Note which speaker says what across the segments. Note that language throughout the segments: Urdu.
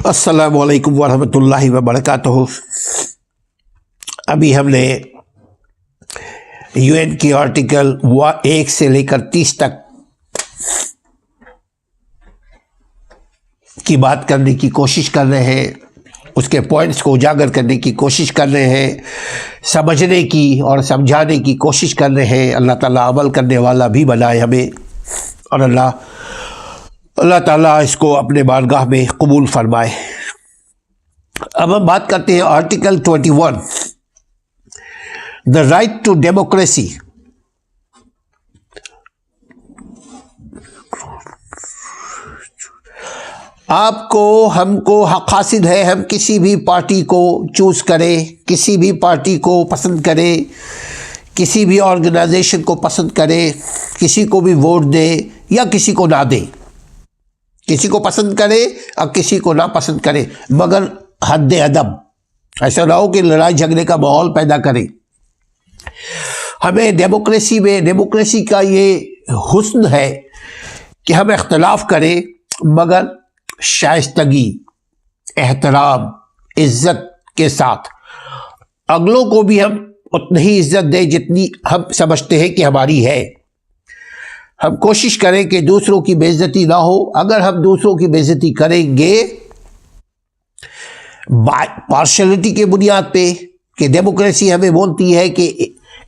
Speaker 1: السلام علیکم ورحمۃ اللہ وبرکاتہ۔ ابھی ہم نے یو این کی آرٹیکل 1 سے لے کر 30 تک کی بات کرنے کی کوشش کر رہے ہیں، اس کے پوائنٹس کو اجاگر کرنے کی کوشش کر رہے ہیں، سمجھنے کی اور سمجھانے کی کوشش کر رہے ہیں۔ اللہ تعالیٰ عمل کرنے والا بھی بنائے ہمیں، اور اللہ تعالیٰ اس کو اپنے بارگاہ میں قبول فرمائے۔ اب ہم بات کرتے ہیں article 21، the right to democracy. آپ کو ہم کو حق حاصل ہے، ہم کسی بھی پارٹی کو چوز کریں، کسی بھی پارٹی کو پسند کریں، کسی بھی آرگنائزیشن کو پسند کریں، کسی کو بھی ووٹ دیں یا کسی کو نہ دیں، کسی کو پسند کرے اور کسی کو نہ پسند کرے، مگر حد ادب، ایسا نہ ہو کہ لڑائی جھگڑے کا ماحول پیدا کرے۔ ہمیں ڈیموکریسی کا یہ حسن ہے کہ ہم اختلاف کریں مگر شائستگی، احترام، عزت کے ساتھ، اگلوں کو بھی ہم اتنی ہی عزت دیں جتنی ہم سمجھتے ہیں کہ ہماری ہے۔ ہم کوشش کریں کہ دوسروں کی بے عزتی نہ ہو۔ اگر ہم دوسروں کی بے عزتی کریں گے پارشلٹی کے بنیاد پہ، کہ ڈیموکریسی ہمیں بولتی ہے کہ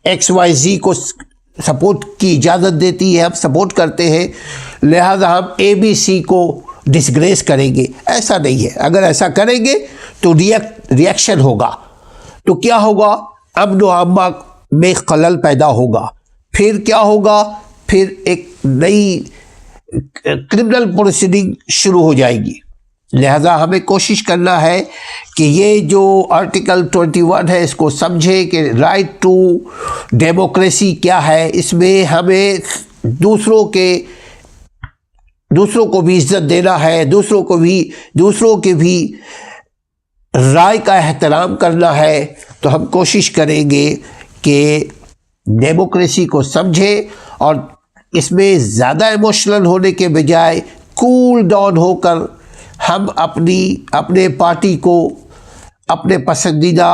Speaker 1: ایکس وائی زی کو سپورٹ کی اجازت دیتی ہے، ہم سپورٹ کرتے ہیں، لہذا ہم اے بی سی کو ڈسگریس کریں گے، ایسا نہیں ہے۔ اگر ایسا کریں گے تو ریئیکشن ہوگا، تو کیا ہوگا؟ امن و امان میں خلل پیدا ہوگا، پھر کیا ہوگا؟ پھر ایک نئی کرمنل پروسیڈنگ شروع ہو جائے گی۔ لہذا ہمیں کوشش کرنا ہے کہ یہ جو آرٹیکل 21 ہے اس کو سمجھے کہ رائٹ ٹو ڈیموکریسی کیا ہے۔ اس میں ہمیں دوسروں کو بھی عزت دینا ہے، دوسروں کے بھی رائے کا احترام کرنا ہے۔ تو ہم کوشش کریں گے کہ ڈیموکریسی کو سمجھے اور اس میں زیادہ ایموشنل ہونے کے بجائے کول ڈاؤن ہو کر ہم اپنے پارٹی کو، اپنے پسندیدہ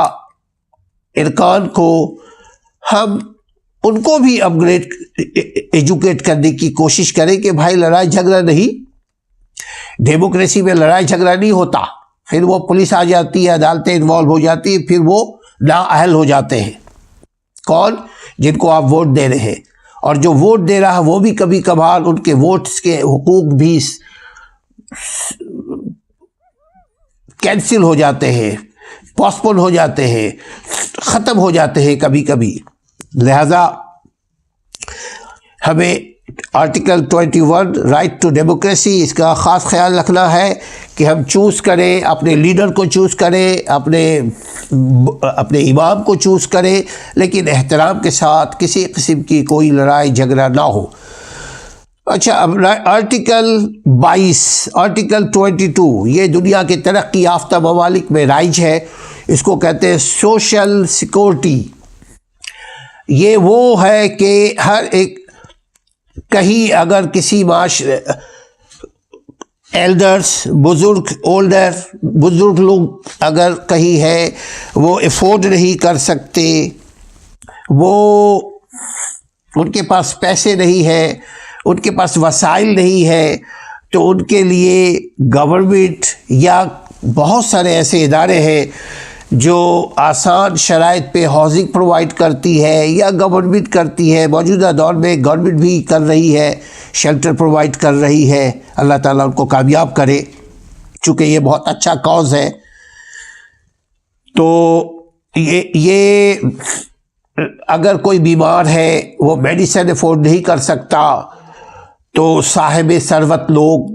Speaker 1: ارکان کو، ہم ان کو بھی اپ گریڈ ایجوکیٹ کرنے کی کوشش کریں کہ بھائی لڑائی جھگڑا نہیں، ڈیموکریسی میں لڑائی جھگڑا نہیں ہوتا، پھر وہ پولیس آ جاتی ہے، عدالتیں انوالو ہو جاتی ہیں، پھر وہ نااہل ہو جاتے ہیں۔ کون؟ جن کو آپ ووٹ دے رہے ہیں، اور جو ووٹ دے رہا ہے وہ بھی کبھی کبھار ان کے ووٹس کے حقوق بھی کینسل ہو جاتے ہیں، پوسپون ہو جاتے ہیں، ختم ہو جاتے ہیں کبھی کبھی۔ لہذا ہمیں آرٹیکل 21 رائٹ ٹو ڈیموکریسی، اس کا خاص خیال رکھنا ہے کہ ہم چوز کریں، اپنے لیڈر کو چوز کریں، اپنے امام کو چوز کریں، لیکن احترام کے ساتھ، کسی قسم کی کوئی لڑائی جھگڑا نہ ہو۔ اچھا، اب آرٹیکل 22، آرٹیکل 22 یہ دنیا کے ترقی یافتہ ممالک میں رائج ہے، اس کو کہتے ہیں سوشل سیکورٹی۔ یہ وہ ہے کہ ہر ایک کہیں اگر کسی ایلڈرز، بزرگ لوگ اگر کہیں ہے وہ افورڈ نہیں کر سکتے، وہ ان کے پاس پیسے نہیں ہے، ان کے پاس وسائل نہیں ہے، تو ان کے لیے گورنمنٹ یا بہت سارے ایسے ادارے ہیں جو آسان شرائط پہ ہاؤسنگ پرووائڈ کرتی ہے یا گورنمنٹ کرتی ہے۔ موجودہ دور میں گورنمنٹ بھی کر رہی ہے، شیلٹر پرووائڈ کر رہی ہے۔ اللہ تعالیٰ ان کو کامیاب کرے، چونکہ یہ بہت اچھا کاز ہے۔ تو یہ اگر کوئی بیمار ہے، وہ میڈیسن افورڈ نہیں کر سکتا، تو صاحب ثروت لوگ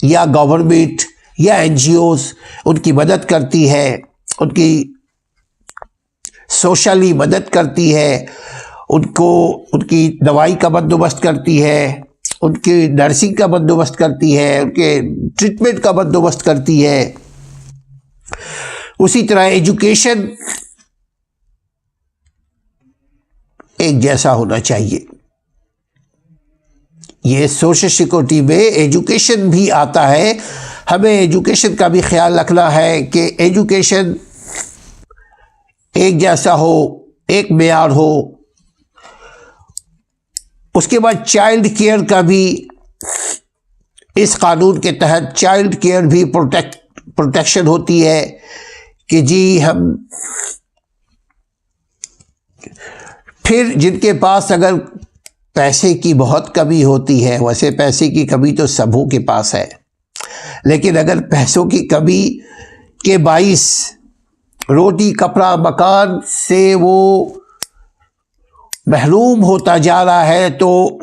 Speaker 1: یا گورنمنٹ یا این جی اوز ان کی مدد کرتی ہے، ان کی سوشلی مدد کرتی ہے، ان کی دوائی کا بندوبست کرتی ہے، ان کی نرسنگ کا بندوبست کرتی ہے، ان کے ٹریٹمنٹ کا بندوبست کرتی ہے۔ اسی طرح ایجوکیشن ایک جیسا ہونا چاہیے۔ یہ سوشل سیکورٹی میں ایجوکیشن بھی آتا ہے، ہمیں ایجوکیشن کا بھی خیال رکھنا ہے کہ ایجوکیشن ایک جیسا ہو، ایک معیار ہو۔ اس کے بعد چائلڈ کیئر کا بھی اس قانون کے تحت چائلڈ کیئر بھی پروٹیکشن ہوتی ہے کہ جی ہم پھر جن کے پاس اگر پیسے کی بہت کمی ہوتی ہے، ویسے پیسے کی کمی تو سبھوں کے پاس ہے، لیکن اگر پیسوں کی کمی کے باعث روٹی کپڑا مکان سے وہ محروم ہوتا جا رہا ہے تو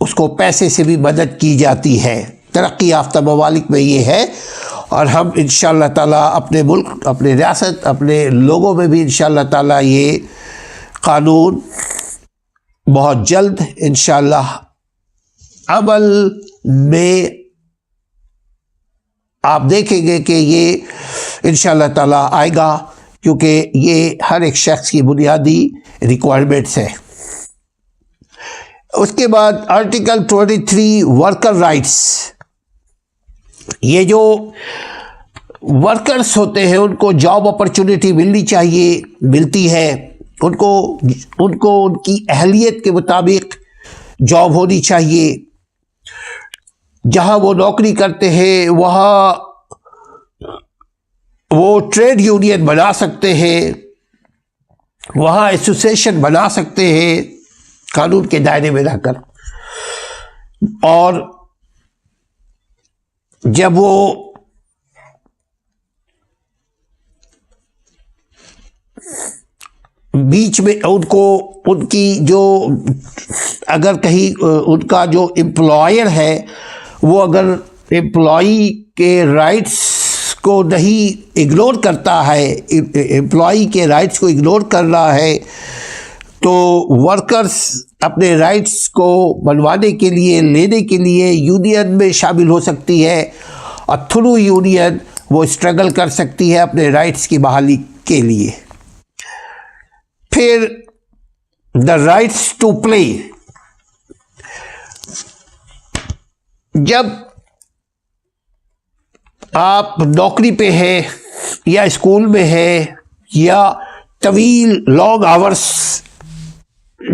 Speaker 1: اس کو پیسے سے بھی مدد کی جاتی ہے۔ ترقی یافتہ ممالک میں یہ ہے، اور ہم انشاءاللہ تعالیٰ اپنے ملک، اپنے ریاست، اپنے لوگوں میں بھی انشاءاللہ تعالیٰ یہ قانون بہت جلد انشاءاللہ عمل میں آپ دیکھیں گے کہ یہ انشاءاللہ تعالیٰ آئے گا، کیونکہ یہ ہر ایک شخص کی بنیادی ریکوائرمنٹس ہے۔ اس کے بعد آرٹیکل 23 ورکر رائٹس، یہ جو ورکرز ہوتے ہیں ان کو جاب اپرچونٹی ملنی چاہیے، ملتی ہے ان کو ان کی اہلیت کے مطابق جاب ہونی چاہیے۔ جہاں وہ نوکری کرتے ہیں وہاں وہ ٹریڈ یونین بنا سکتے ہیں، وہاں ایسوسیشن بنا سکتے ہیں قانون کے دائرے میں رہ کر، اور جب وہ بیچ میں ان کی جو اگر کہیں ان کا جو امپلائر ہے وہ اگر امپلائی کے رائٹس کو نہیں اگنور کرتا ہے، امپلائی کے رائٹس کو اگنور کر رہا ہے، تو ورکرز اپنے رائٹس کو بنوانے کے لیے، لینے کے لیے یونین میں شامل ہو سکتی ہے، اور تھرو یونین وہ اسٹرگل کر سکتی ہے اپنے رائٹس کی بحالی کے لیے۔ پھر دا رائٹس ٹو پلے، جب آپ نوکری پہ ہیں یا اسکول میں ہیں یا طویل لانگ آورس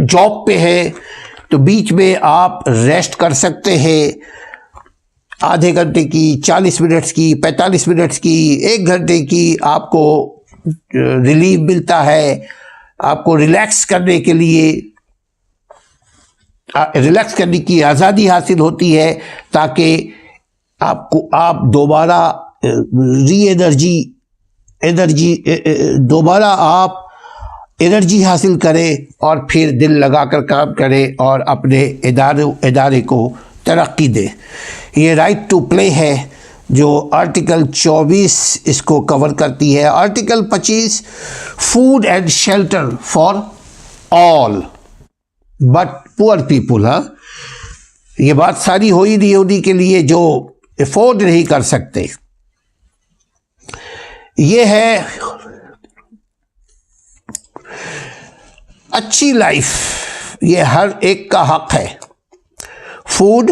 Speaker 1: جاب پہ ہیں تو بیچ میں آپ ریسٹ کر سکتے ہیں، آدھے گھنٹے کی، 40 منٹس کی، 45 منٹس کی، 1 گھنٹے کی آپ کو ریلیف ملتا ہے، آپ کو ریلیکس کرنے کے لیے، ریلیکس کرنے کی آزادی حاصل ہوتی ہے، تاکہ آپ دوبارہ دوبارہ آپ انرجی حاصل کریں اور پھر دل لگا کر کام کریں اور اپنے ادارے کو ترقی دیں۔ یہ رائٹ ٹو پلے ہے جو آرٹیکل 24 اس کو کور کرتی ہے۔ Article 25 food and shelter for all but poor people, یہ بات ساری ہوئی نہیں انہی کے لیے جو افورڈ نہیں کر سکتے۔ یہ ہے اچھی لائف، یہ ہر ایک کا حق ہے۔ فوڈ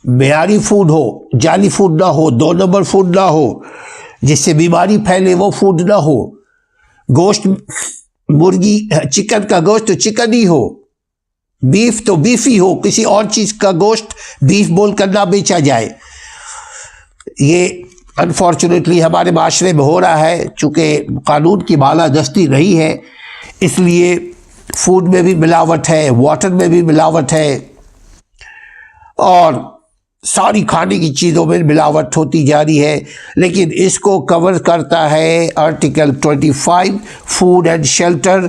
Speaker 1: معیاری فوڈ ہو، جعلی فوڈ نہ ہو، 2 نمبر فوڈ نہ ہو جس سے بیماری پھیلے، وہ فوڈ نہ ہو۔ گوشت مرغی چکن کا گوشت تو چکن ہی ہو، بیف تو بیف ہی ہو، کسی اور چیز کا گوشت بیف بول کر نہ بیچا جائے۔ یہ انفارچونیٹلی ہمارے معاشرے میں ہو رہا ہے، چونکہ قانون کی بالادستی نہیں ہے، اس لیے فوڈ میں بھی ملاوٹ ہے، واٹر میں بھی ملاوٹ ہے، اور ساری کھانے کی چیزوں میں ملاوٹ ہوتی جا رہی ہے۔ لیکن اس کو کور کرتا ہے آرٹیکل 25 فوڈ اینڈ شیلٹر۔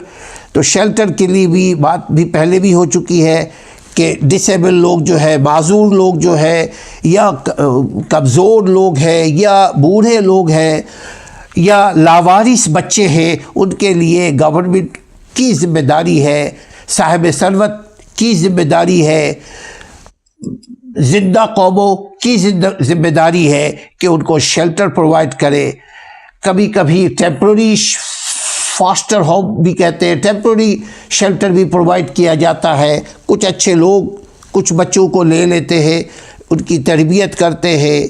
Speaker 1: تو شیلٹر کے لیے بھی بات بھی پہلے بھی ہو چکی ہے کہ ڈسیبل لوگ جو ہے، معذور لوگ جو ہے، یا کمزور لوگ ہیں، یا بوڑھے لوگ ہیں، یا لاوارث بچے ہیں، ان کے لیے گورنمنٹ کی ذمہ داری ہے، صاحب ثروت کی ذمہ داری ہے، زندہ قوموں کی ذمہ داری ہے کہ ان کو شیلٹر پرووائڈ کرے۔ کبھی کبھی ٹیمپرری فاسٹر ہوم بھی کہتے ہیں، ٹیمپرری شیلٹر بھی پرووائڈ کیا جاتا ہے۔ کچھ اچھے لوگ کچھ بچوں کو لے لیتے ہیں، ان کی تربیت کرتے ہیں،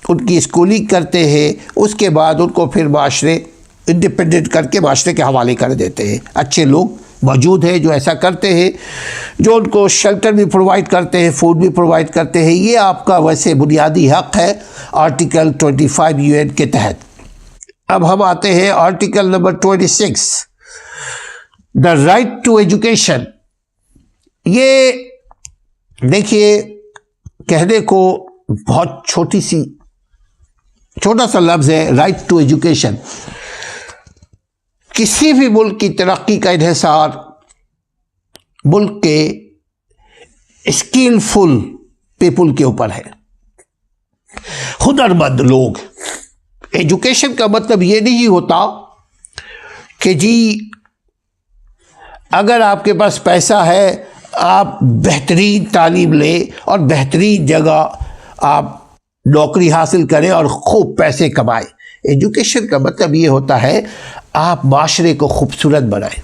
Speaker 1: ان کی اسکولنگ کرتے ہیں، اس کے بعد ان کو پھر معاشرے انڈیپینڈنٹ کر کے معاشرے کے حوالے کر دیتے ہیں۔ اچھے لوگ موجود ہیں جو ایسا کرتے ہیں، جو ان کو شیلٹر بھی پرووائڈ کرتے ہیں، فوڈ بھی پرووائڈ کرتے ہیں۔ یہ آپ کا ویسے بنیادی حق ہے آرٹیکل 25 UN کے تحت۔ اب ہم آتے ہیں article number 26، the right to education. یہ دیکھیے کہنے کو بہت چھوٹا سا لفظ ہے، رائٹ ٹو ایجوکیشن۔ کسی بھی ملک کی ترقی کا انحصار ملک کے اسکلفل پیپل کے اوپر ہے، ہنرمند لوگ۔ ایجوکیشن کا مطلب یہ نہیں ہوتا کہ جی اگر آپ کے پاس پیسہ ہے آپ بہترین تعلیم لیں اور بہترین جگہ آپ نوکری حاصل کریں اور خوب پیسے کمائیں۔ ایجوکیشن کا مطلب یہ ہوتا ہے آپ معاشرے کو خوبصورت بنائیں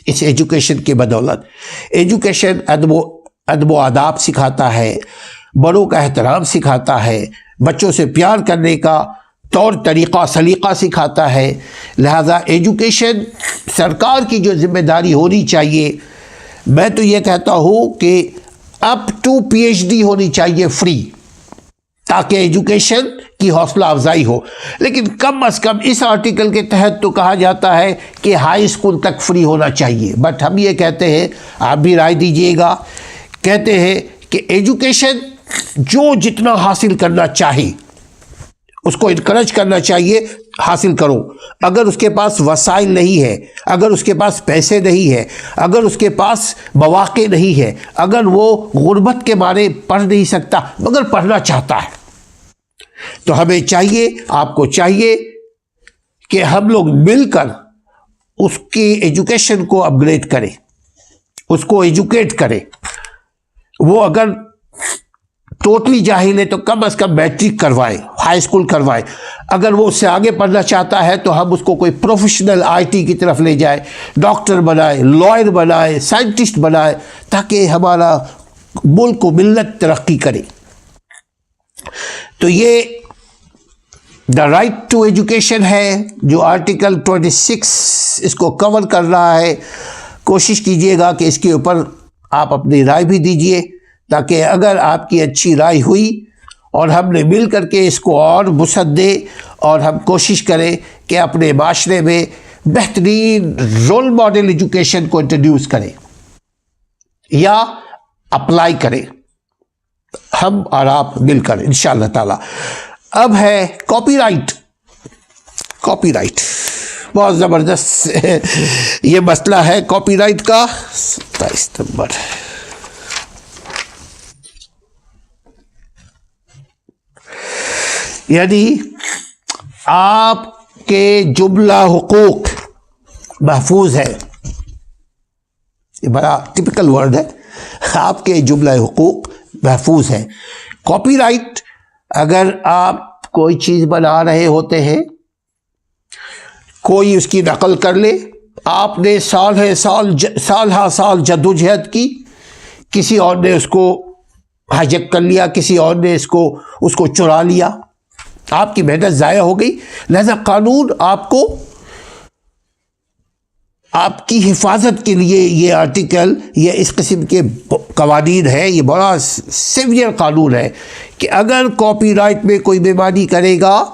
Speaker 1: اس ایجوکیشن کے بدولت۔ ایجوکیشن ادب و آداب سکھاتا ہے، بڑوں کا احترام سکھاتا ہے، بچوں سے پیار کرنے کا طور طریقہ سلیقہ سکھاتا ہے۔ لہذا ایجوکیشن سرکار کی جو ذمہ داری ہونی چاہیے، میں تو یہ کہتا ہوں کہ اپ ٹو PhD ہونی چاہیے فری، تاکہ ایجوکیشن کی حوصلہ افزائی ہو۔ لیکن کم از کم اس آرٹیکل کے تحت تو کہا جاتا ہے کہ ہائی اسکول تک فری ہونا چاہیے، بٹ ہم یہ کہتے ہیں، آپ بھی رائے دیجئے گا، کہتے ہیں کہ ایجوکیشن جو جتنا حاصل کرنا چاہے اس کو انکریج کرنا چاہیے، حاصل کرو۔ اگر اس کے پاس وسائل نہیں ہے، اگر اس کے پاس پیسے نہیں ہے، اگر اس کے پاس مواقع نہیں ہے، اگر وہ غربت کے مارے پڑھ نہیں سکتا مگر پڑھنا چاہتا ہے، تو ہمیں چاہیے، آپ کو چاہیے کہ ہم لوگ مل کر اس کی ایجوکیشن کو اپ گریڈ کریں، اس کو ایجوکیٹ کریں۔ وہ اگر ٹوٹلی جاہل ہے تو کم از کم میٹرک کروائیں، ہائی اسکول کروائیں۔ اگر وہ اس سے آگے پڑھنا چاہتا ہے تو ہم اس کو کوئی پروفیشنل IT کی طرف لے جائیں، ڈاکٹر بنائیں، لائر بنائیں، سائنٹسٹ بنائیں، تاکہ ہمارا ملک و ملت ترقی کرے۔ تو یہ دا رائٹ ٹو ایجوکیشن ہے جو آرٹیکل 26 اس کو کور کر رہا ہے۔ کوشش کیجئے گا کہ اس کے اوپر آپ اپنی رائے بھی دیجئے، تاکہ اگر آپ کی اچھی رائے ہوئی اور ہم نے مل کر کے اس کو اور وسعت دے اور ہم کوشش کریں کہ اپنے معاشرے میں بہترین رول ماڈل ایجوکیشن کو انٹروڈیوس کریں یا اپلائی کریں، ہم اور آپ مل کر انشاءاللہ تعالی۔ اب ہے کاپی رائٹ۔ کاپی رائٹ بہت زبردست یہ مسئلہ ہے کاپی رائٹ کا۔ 27 نمبر یعنی آپ کے جملہ حقوق محفوظ ہے، یہ بڑا ٹپیکل ورڈ ہے، آپ کے جملہ حقوق محفوظ ہے۔ کاپی رائٹ، اگر آپ کوئی چیز بنا رہے ہوتے ہیں، کوئی اس کی نقل کر لے، آپ نے سال ہا سال جدوجہد کی، کسی اور نے اس کو ہائیجیک کر لیا، کسی اور نے اس کو چرا لیا، آپ کی محنت ضائع ہو گئی۔ لہذا قانون آپ کو آپ کی حفاظت کے لیے یہ آرٹیکل، یہ اس قسم کے قوانین ہے، یہ بڑا سیویئر قانون ہے کہ اگر کاپی رائٹ میں کوئی بےمانی کرے گا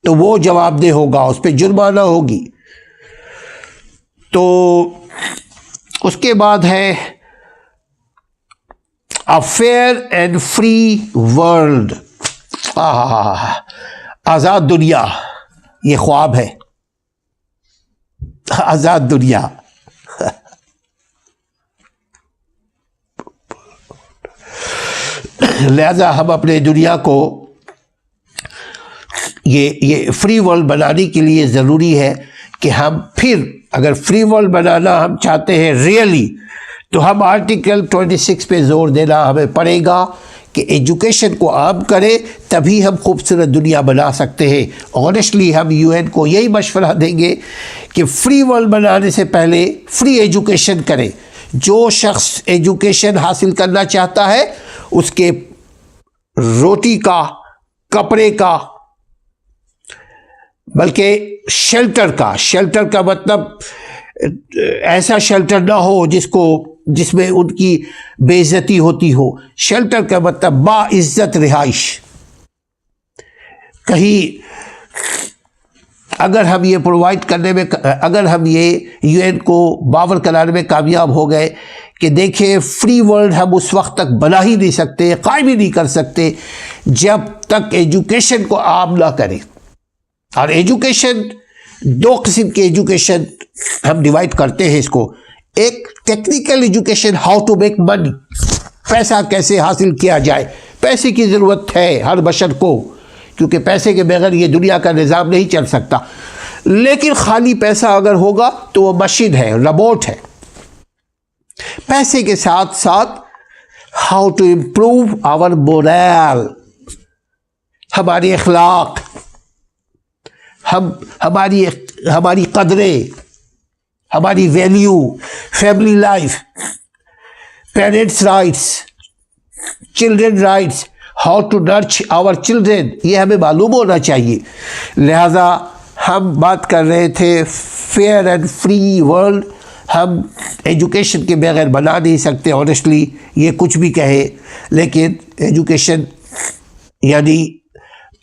Speaker 1: تو وہ جواب دہ ہوگا، اس پہ جرمانہ ہوگی۔ تو اس کے بعد ہے A fair and free world، آزاد دنیا، یہ خواب ہے، آزاد دنیا۔ لہذا ہم اپنے دنیا کو یہ فری ورلڈ بنانے کے لیے ضروری ہے کہ ہم پھر اگر فری ورلڈ بنانا ہم چاہتے ہیں ریئلی، تو ہم آرٹیکل 26 پہ زور دینا ہمیں پڑے گا کہ ایجوکیشن کو عام کرے، تبھی ہم خوبصورت دنیا بنا سکتے ہیں۔ آنیسٹلی ہم UN کو یہی مشورہ دیں گے کہ فری ورلڈ بنانے سے پہلے فری ایجوکیشن کریں، جو شخص ایجوکیشن حاصل کرنا چاہتا ہے اس کے روٹی کا، کپڑے کا، بلکہ شیلٹر کا مطلب ایسا شیلٹر نہ ہو جس میں ان کی بے عزتی ہوتی ہو. شیلٹر کا مطلب باعزت رہائش. کہیں اگر ہم یہ پرووائڈ کرنے میں، اگر ہم یہ یو این کو باور کرانے میں کامیاب ہو گئے کہ دیکھیں فری ورلڈ ہم اس وقت تک بنا ہی نہیں سکتے، قائم ہی نہیں کر سکتے جب تک ایجوکیشن کو عام نہ کریں. اور ایجوکیشن، دو قسم کی ایجوکیشن ہم ڈیوائڈ کرتے ہیں اس کو. ایک technical education, how to make money, پیسہ کیسے حاصل کیا جائے. پیسے کی ضرورت ہے ہر بشر کو، کیونکہ پیسے کے بغیر یہ دنیا کا نظام نہیں چل سکتا. لیکن خالی پیسہ اگر ہوگا تو وہ مشین ہے، روبوٹ ہے. پیسے کے ساتھ ساتھ how to improve our moral, ہماری اخلاق، ہماری قدریں، ہماری value, family life, parents rights, children rights, how to nurture our children, یہ ہمیں معلوم ہونا چاہیے. لہذا ہم بات کر رہے تھے فیئر اینڈ فری ورلڈ ہم ایجوکیشن کے بغیر بنا نہیں سکتے. آنیسٹلی یہ کچھ بھی کہے، لیکن ایجوکیشن یعنی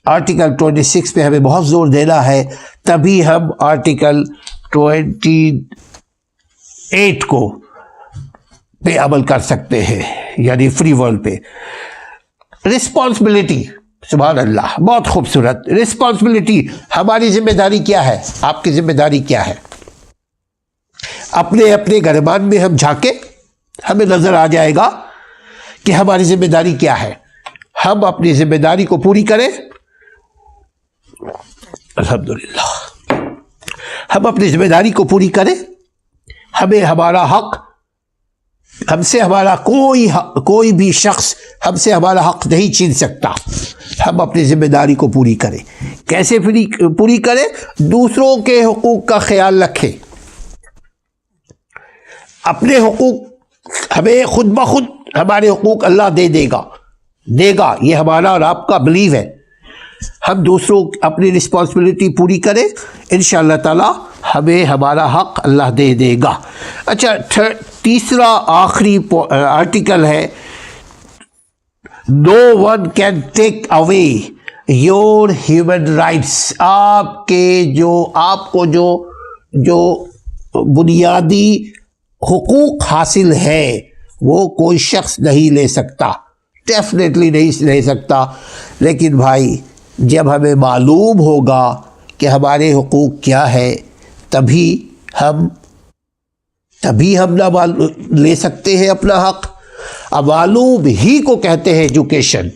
Speaker 1: آرٹیکل 26 پہ ہمیں بہت زور دینا ہے، تبھی ہم آرٹیکل 28 کو پہ عمل کر سکتے ہیں، یعنی فری ورلڈ پہ. رسپانسبلٹی، سبحان اللہ، بہت خوبصورت. رسپانسبلٹی، ہماری ذمہ داری کیا ہے، آپ کی ذمہ داری کیا ہے؟ اپنے گریبان میں ہم جھانکے، ہمیں نظر آ جائے گا کہ ہماری ذمہ داری کیا ہے. ہم اپنی ذمہ داری کو پوری کریں. الحمدللہ ہم اپنی ذمہ داری کو پوری کریں. ہمیں ہمارا حق، ہم سے ہمارا کوئی بھی شخص ہم سے ہمارا حق نہیں چھین سکتا. ہم اپنی ذمہ داری کو پوری کریں. کیسے پوری کریں؟ دوسروں کے حقوق کا خیال رکھیں. اپنے حقوق ہمیں خود بخود، ہمارے حقوق اللہ دے گا، یہ ہمارا اور آپ کا بلیو ہے. ہم دوسروں اپنی رسپانسبلٹی پوری کریں، انشاءاللہ تعالی ہمیں ہمارا حق اللہ دے گا. اچھا، تیسرا آخری آرٹیکل ہے، no one can take away your human rights. آپ کو جو بنیادی حقوق حاصل ہے وہ کوئی شخص نہیں لے سکتا، ڈیفینیٹلی نہیں لے سکتا. لیکن بھائی، جب ہمیں معلوم ہوگا کہ ہمارے حقوق کیا ہے، تبھی ہم نہ لے سکتے ہیں اپنا حق. اب معلوم ہی کو کہتے ہیں ایجوکیشن،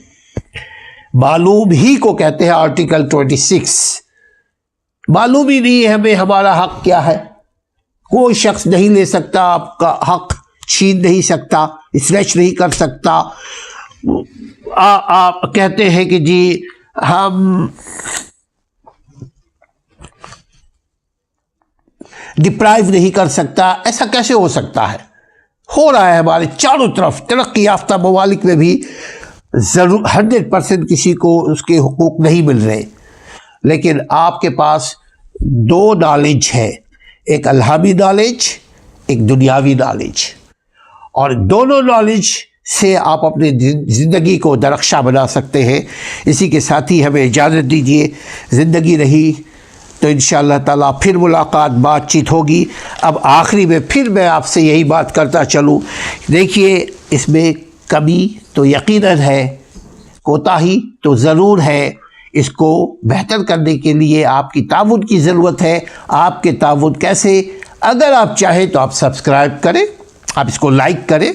Speaker 1: معلوم ہی کو کہتے ہیں آرٹیکل 26. معلوم ہی نہیں ہے ہمیں ہمارا حق کیا ہے. کوئی شخص نہیں لے سکتا، آپ کا حق چھین نہیں سکتا، اسنیچ نہیں کر سکتا. آپ کہتے ہیں کہ جی ہم ڈپرائیو نہیں کر سکتا. ایسا کیسے ہو سکتا ہے؟ ہو رہا ہے ہمارے چاروں طرف. ترقی یافتہ ممالک میں بھی 100% کسی کو اس کے حقوق نہیں مل رہے. لیکن آپ کے پاس دو نالج ہے، ایک الہامی نالج، ایک دنیاوی نالج، اور دونوں نالج سے آپ اپنی زندگی کو درخشاں بنا سکتے ہیں. اسی کے ساتھ ہی ہمیں اجازت دیجیے. زندگی رہی تو انشاءاللہ تعالیٰ پھر ملاقات، بات چیت ہوگی. اب آخری میں پھر میں آپ سے یہی بات کرتا چلوں، دیکھیے اس میں کمی تو یقیناً ہے، کوتاہی تو ضرور ہے. اس کو بہتر کرنے کے لیے آپ کی تعاون کی ضرورت ہے. آپ کے تعاون کیسے؟ اگر آپ چاہیں تو آپ سبسکرائب کریں، آپ اس کو لائک کریں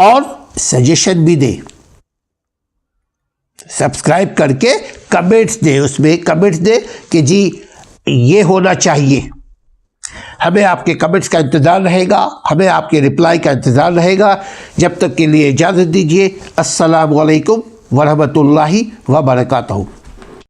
Speaker 1: اور سجیشن بھی دیں. سبسکرائب کر کے کمنٹس دیں، اس میں کمنٹس دیں کہ جی یہ ہونا چاہیے. ہمیں آپ کے کمنٹس کا انتظار رہے گا، ہمیں آپ کے رپلائی کا انتظار رہے گا. جب تک کے لیے اجازت دیجیے. السلام علیکم ورحمۃ اللہ وبرکاتہ.